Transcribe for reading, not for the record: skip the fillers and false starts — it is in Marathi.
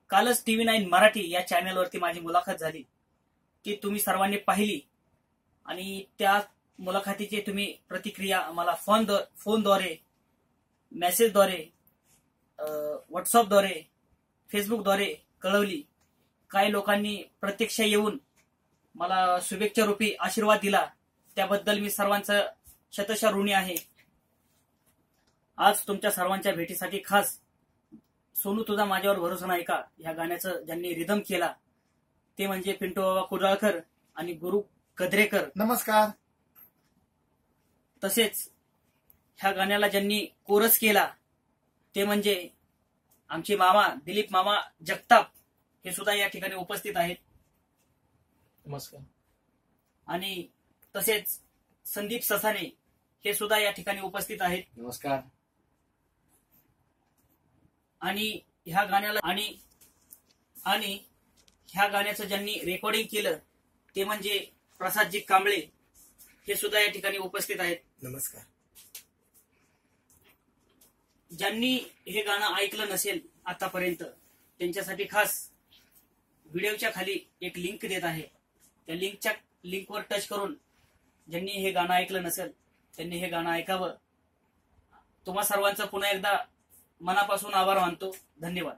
कालच TV9 मराठी या चॅनलवरती माझी मुलाखत झाली, ती तुम्ही सर्वांनी पाहिली आणि त्या मुलाखतीची तुम्ही प्रतिक्रिया मला फोनद्वारे, मेसेजद्वारे, व्हॉट्सअपद्वारे, फेसबुकद्वारे कळवली. काही लोकांनी प्रत्यक्ष येऊन मला शुभेच्छा रूपी आशीर्वाद दिला, त्याबद्दल मी सर्वांचं शतशः ऋणी आहे. आज तुमच्या सर्वांच्या भेटीसाठी खास सोनू तुझा माझ्यावर भरोसा नाही का ह्या गाण्याचं ज्यांनी रिदम केला ते म्हणजे पिंटू बाबा कुडाळकर आणि गुरु कद्रेकर. नमस्कार. तसेच ह्या गाण्याला ज्यांनी कोरस केला ते म्हणजे आमचे मामा दिलीप मामा जगताप, हे सुद्धा या ठिकाणी उपस्थित आहेत. नमस्कार. आणि तसेच संदीप ससाने हे सुद्धा या ठिकाणी उपस्थित आहेत. नमस्कार. आणि ह्या गाण्याला आणि ह्या गाण्याचं ज्यांनी रेकॉर्डिंग केलं ते म्हणजे प्रसादजी कांबळे, हे सुद्धा या ठिकाणी उपस्थित आहेत. नमस्कार. ज्यांनी हे गाणं ऐकलं नसेल आतापर्यंत त्यांच्यासाठी खास व्हिडिओच्या खाली एक लिंक देत आहे. त्या लिंकवर टच करून ज्यांनी हे गाणं ऐकलं नसेल त्यांनी हे गाणं ऐकावं. तुम्हा सर्वांचं पुन्हा एकदा मनापासून आभार मानतो. धन्यवाद.